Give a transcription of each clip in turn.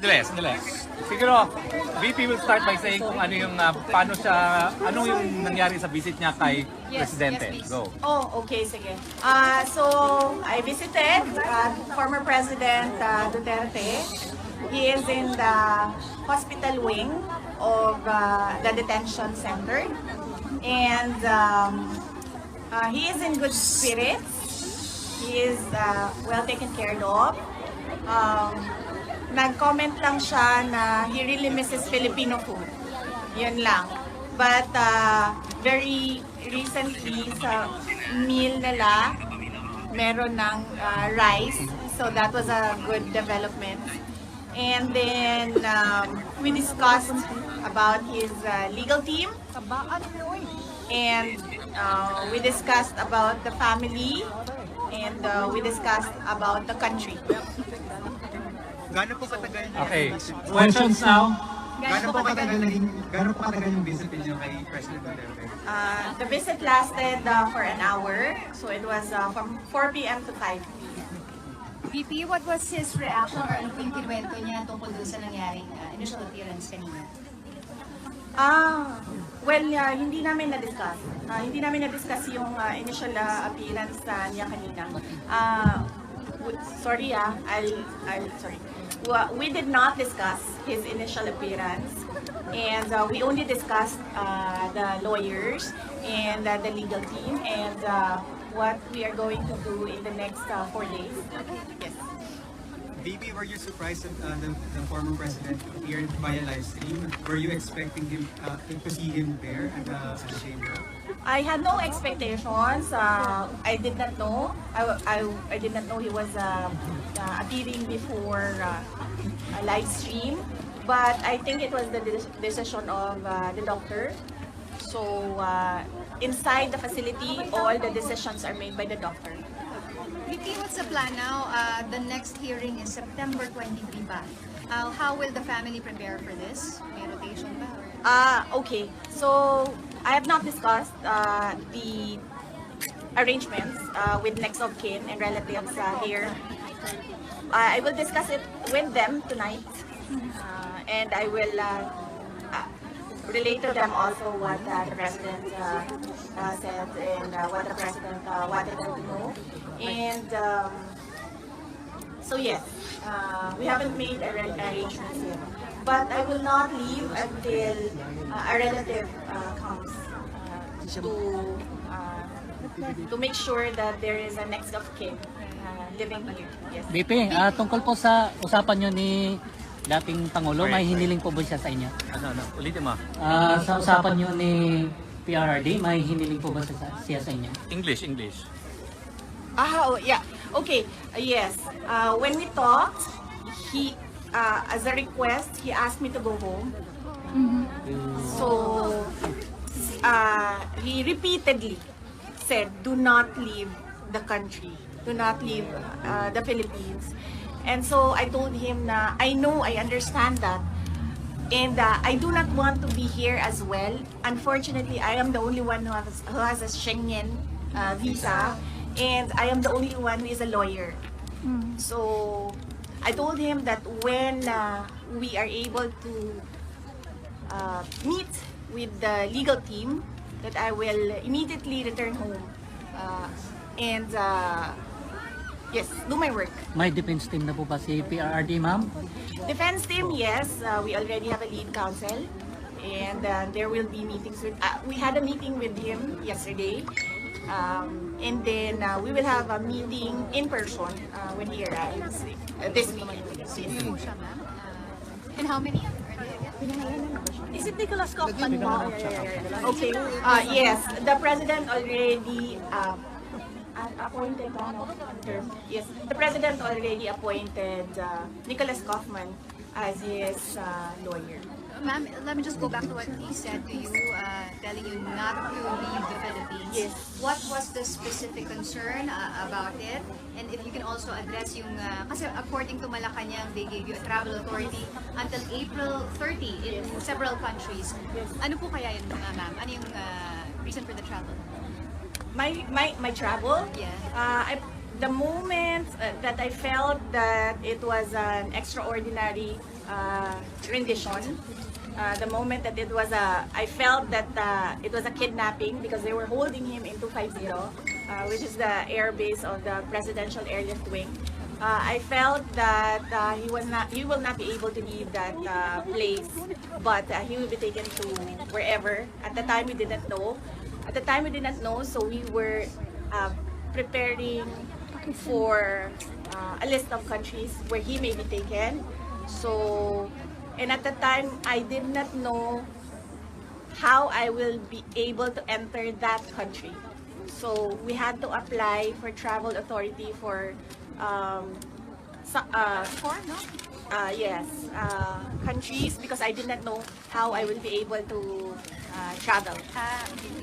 Sandali. Siguro, VP will start by saying kung ano yung, paano siya, ano yung nangyari sa visit niya kay Presidente. please. Go. Oh, okay, sige. So, I visited former President Duterte. He is in the hospital wing of the detention center. And he is in good spirits. He is well taken care of. Nag-comment lang siya na he really misses Filipino food. Yun lang. But very recently sa meal nila, meron ng rice. So that was a good development. And then we discussed about his legal team. And we discussed about the family. And we discussed about the country. Gaano po katagal niya? Okay. Questions now? Gaano po katagal yung visit niyo kay President Duterte? The visit lasted for an hour. So it was from 4 p.m. to 5 p.m. VP, what was his reaction or ano yung kinuwento niya tungkol doon sa nangyaring initial appearance kanina? Hindi namin na-discuss. Hindi namin na-discuss yung initial appearance niya kanina. Sorry. We did not discuss his initial appearance, and we only discussed the lawyers and the legal team and what we are going to do in the next 4 days. Yes. VP, were you surprised that the former president appeared via live stream? Were you expecting him to see him there at the chamber? I had no expectations. I did not know. I did not know he was appearing before a live stream. But I think it was the decision of the doctor. So inside the facility, all the decisions are made by the doctor. VP, what's the plan now? The next hearing is September 23 ba? How will the family prepare for this? May rotation ba? Okay. So I have not discussed the arrangements with next of kin and relatives here. I will discuss it with them tonight, and I will relate to them also what the president said and what the president wanted them to know. And so yes, we haven't made arrangements yet. But I will not leave until a relative comes to make sure that there is a next of kin living here. Yes. BP, tungkol po sa usapan nyo ni dating Pangulo, may hiniling po ba siya sa inyo? Ano? Ulitin mo. Sa usapan nyo ni Fprrd, may hiniling po ba siya sa inyo? English. Yeah. Okay. Yes. When we talked, he, as a request, he asked me to go home. So, he repeatedly said, "Do not leave the country. Do not leave the Philippines." And so I told him na I know, I understand that. And I do not want to be here as well. Unfortunately, I am the only one who has a Schengen visa. And I am the only one who is a lawyer. So I told him that when we are able to meet with the legal team, that I will immediately return home. And yes, do my work. May defense team na po ba si Fprrd, ma'am? Defense team, yes. We already have a lead counsel. And there will be meetings with... we had a meeting with him yesterday. And then we will have a meeting in person when he arrives this weekend. And how many? Is it Nicholas Kaufman? Okay. Yes, the president already appointed. Yes, the president already appointed Nicholas Kaufman as his lawyer. Ma'am, let me just go back to what he said to you, telling you not to leave the Philippines. Yes. What was the specific concern about it? And if you can also address yung, kasi according to Malacanang, they gave you a travel authority until April 30 in several countries. Yes. Ano po kaya yun, ma'am? Ano yung reason for the travel? My travel? Yeah. The moment that I felt that it was an extraordinary rendition. The moment that it was I felt that it was a kidnapping because they were holding him in 250, which is the air base of the Presidential Airlift Wing. I felt that he will not be able to leave that place, but he will be taken to wherever. At the time, we didn't know. So we were preparing for a list of countries where he may be taken. So, and at the time, I did not know how I will be able to enter that country. So we had to apply for travel authority for countries because I did not know how I will be able to travel.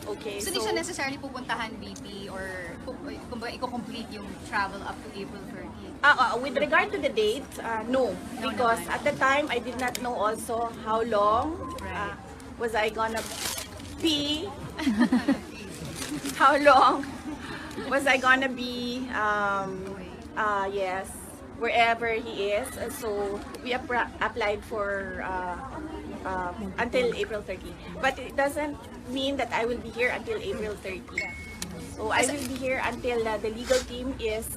Okay, So, di siya necessarily pupuntahan, VP, or kumbaga i-complete yung travel up to April 30? With regard to the date, no, because at the time I did not know also how long was I gonna be, how long was I gonna be, yes, wherever he is. So we applied for until April 30. But it doesn't mean that I will be here until April 30. So I will be here until the legal team is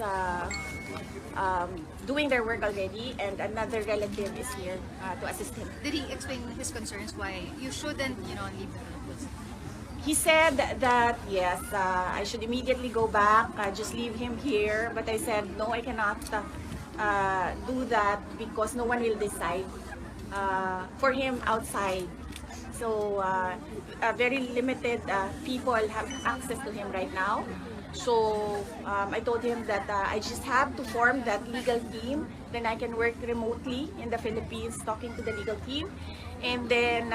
doing their work already, and another relative is here to assist him. Did he explain his concerns why you shouldn't, leave the Philippines? He said that yes, I should immediately go back, just leave him here. But I said no, I cannot do that because no one will decide for him outside. So very limited people have access to him right now. So I told him that I just have to form that legal team. Then I can work remotely in the Philippines talking to the legal team. And then,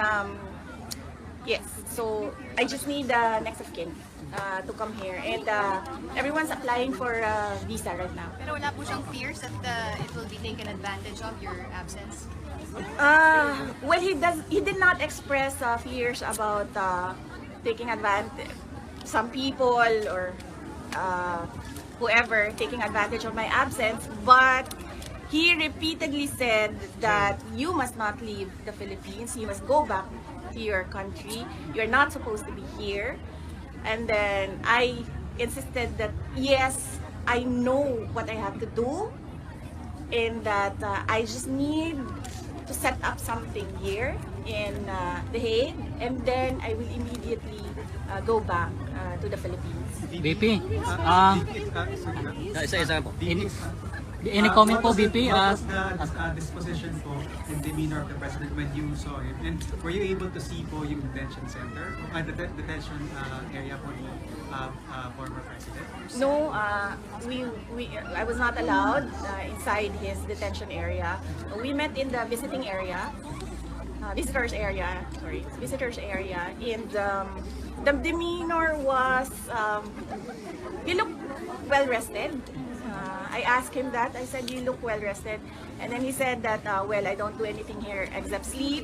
yes, so I just need the next of kin to come here. And everyone's applying for visa right now. Pero wala po siyang fears that it will be taken advantage of, your absence? Well, he did not express fears about taking advantage. Some people or whoever taking advantage of my absence, but he repeatedly said that you must not leave the Philippines, you must go back to your country, you're not supposed to be here. And then I insisted that yes, I know what I have to do, and that I just need to set up something here in The Hague, and then I will immediately go back to the Philippines. VP, Isa po. any comment po, VP? What was the disposition po and demeanor of the president when you saw him? And were you able to see po yung detention center, the detention area po ni former president? No, I was not allowed inside his detention area. We met in the visiting area, visitors area, and the demeanor was, he looked well rested. I asked him that. I said, "You look well rested," and then he said that, "Well, I don't do anything here except sleep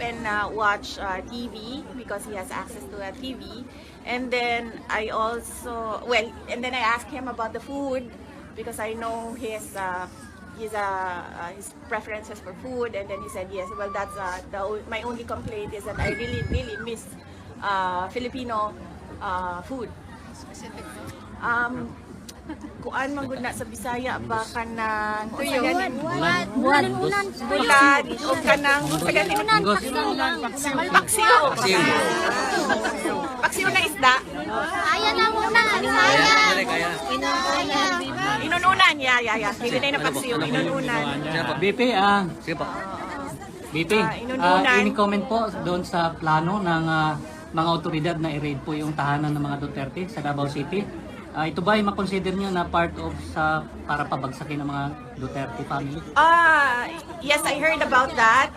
and watch TV because he has access to a TV." And then I also, and then I asked him about the food because I know his preferences for food, and then he said, "Yes, well, that's my only complaint is that I really miss Filipino food." Specific. Kuan man gud na sa Bisaya ba kanang tuyo, Buwan. bulan o kanang paksiw na isda. Ayan na muna, Inununan, ya. Hindi na yung paksiw, inununan. VP, sige po. VP, inununan. any comment po doon sa plano ng mga otoridad na i-raid po yung tahanan ng mga Duterte sa Davao City? Ito ba ay makonsider nyo na part of para pabagsakin ng mga Duterte family? Yes, I heard about that.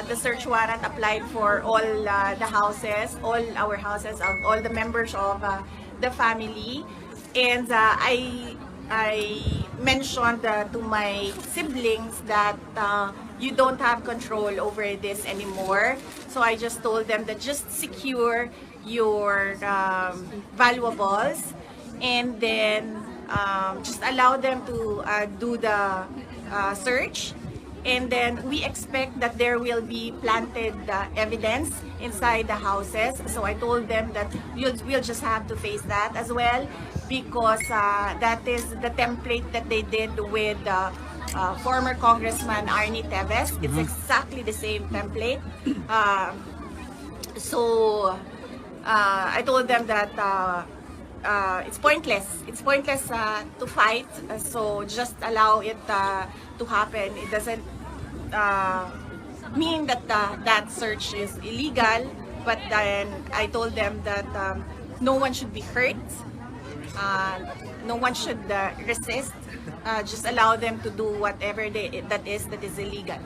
The search warrant applied for all the houses, all our houses, of all the members of the family. And I mentioned to my siblings that you don't have control over this anymore. So I just told them that just secure your valuables, and then just allow them to do the search, And then we expect that there will be planted evidence inside the houses. So I told them that we'll just have to face that as well, because that is the template that they did with former Congressman Arnie Teves. It's exactly the same template. So I told them that it's pointless. It's pointless to fight. So just allow it to happen. It doesn't mean that that search is illegal. But then I told them that no one should be hurt. No one should resist. Just allow them to do whatever that is illegal.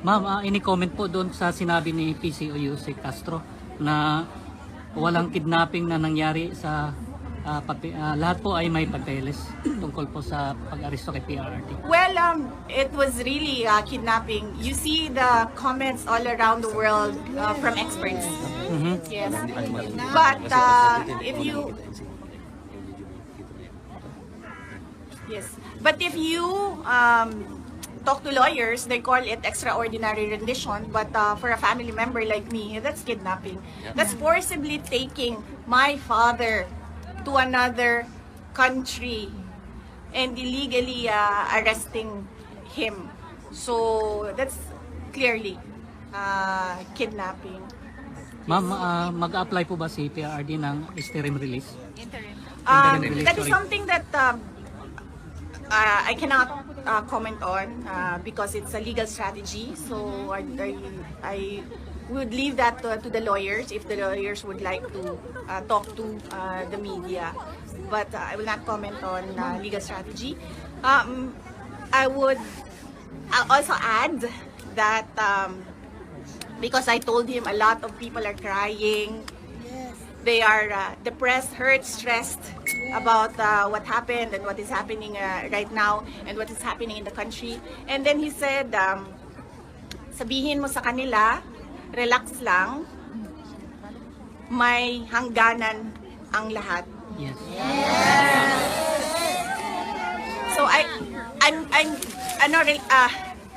Ma'am, ini-comment po doon sa sinabi ni PCOU si Castro na walang kidnapping na nangyari sa lahat po ay may pagkahilis tungkol po sa pag-aresto kay PRRD. Well, it was really kidnapping. You see the comments all around the world from experts. Yes. But if you talk to lawyers, they call it extraordinary rendition. But for a family member like me, that's kidnapping. That's forcibly taking my father to another country and illegally arresting him. So that's clearly kidnapping. Ma'am, mag-apply po ba si PRRD ng interim release? That is something that I cannot comment on because it's a legal strategy. So I would leave that to the lawyers if the lawyers would like to talk to the media. But I will not comment on legal strategy. I would also add that because I told him a lot of people are crying. They are depressed, hurt, stressed about what happened and what is happening right now and what is happening in the country. And then he said, sabihin mo sa kanila, relax lang, may hangganan ang lahat. Yes. So I'm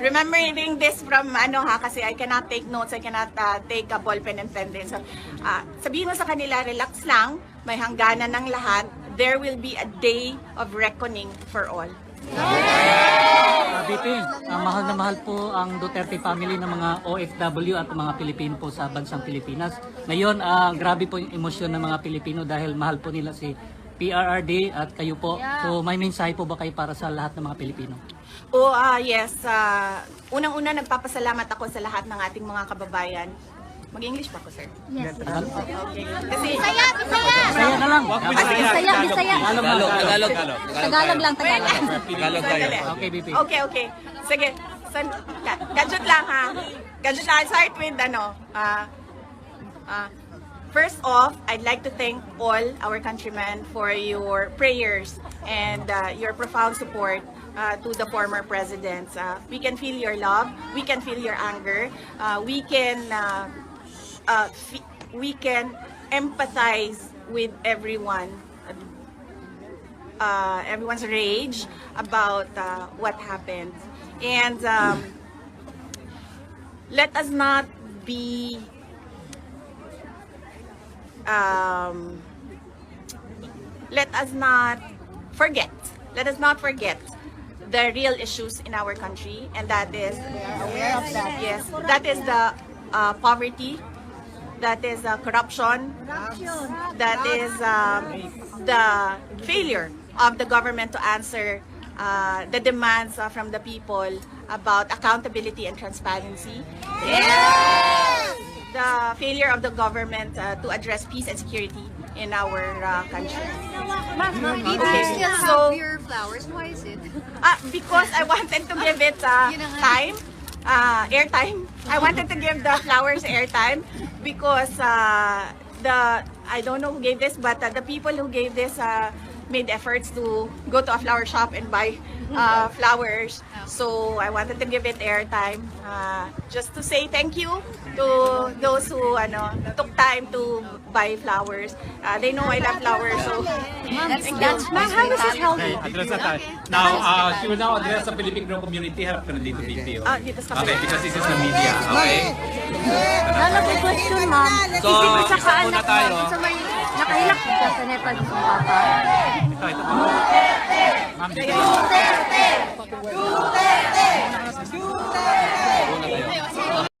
remembering this from kasi I cannot take notes, I cannot take a ball pen and pen din. So sabihin mo sa kanila, relax lang, may hangganan ng lahat. There will be a day of reckoning for all. VP, mahal na mahal po ang Duterte family ng mga OFW at mga Pilipino po sa bansang Pilipinas. Ngayon, grabe po yung emosyon ng mga Pilipino dahil mahal po nila si PRRD at kayo po. So may mensahe po ba kayo para sa lahat ng mga Pilipino? Yes. Unang-una, nagpapasalamat ako sa lahat ng ating mga kababayan. Mag-English pa ako, sir? Yes. Okay. Kasi, Bisaya! Saya na lang. Bisaya! Tagalog. Tagalog lang, Tagalog. Tagalog tayo. Okay, VP. Okay. Sige. Gadget lang, ha? Gadget lang. Start with, first off, I'd like to thank all our countrymen for your prayers and your profound support to the former presidents. We can feel your love. We can feel your anger. We can empathize with everyone. Everyone's rage about what happened. And let us not be let us not forget the real issues in our country, and that is yes, that is the poverty, that is corruption, that is the failure of the government to answer the demands from the people about accountability and transparency. The failure of the government to address peace and security in our country. You still have your flowers. Why is it? Because I wanted to give it time, airtime. I wanted to give the flowers airtime because I don't know who gave this, but the people who gave this made efforts to go to a flower shop and buy flowers. So I wanted to give it airtime, just to say thank you to those who took time to buy flowers. They know I love flowers, so thank you. Ma'am, how is this healthy? Address na tayo. Now, she will now address the Filipino community. Harap ka na dito, VP. Dito sa Okay, because this is the media. Okay? Lalo may question, ma'am. So, isa muna tayo. Nakahilak ka sa nepal ng papa. Ito. Ma'am, dito.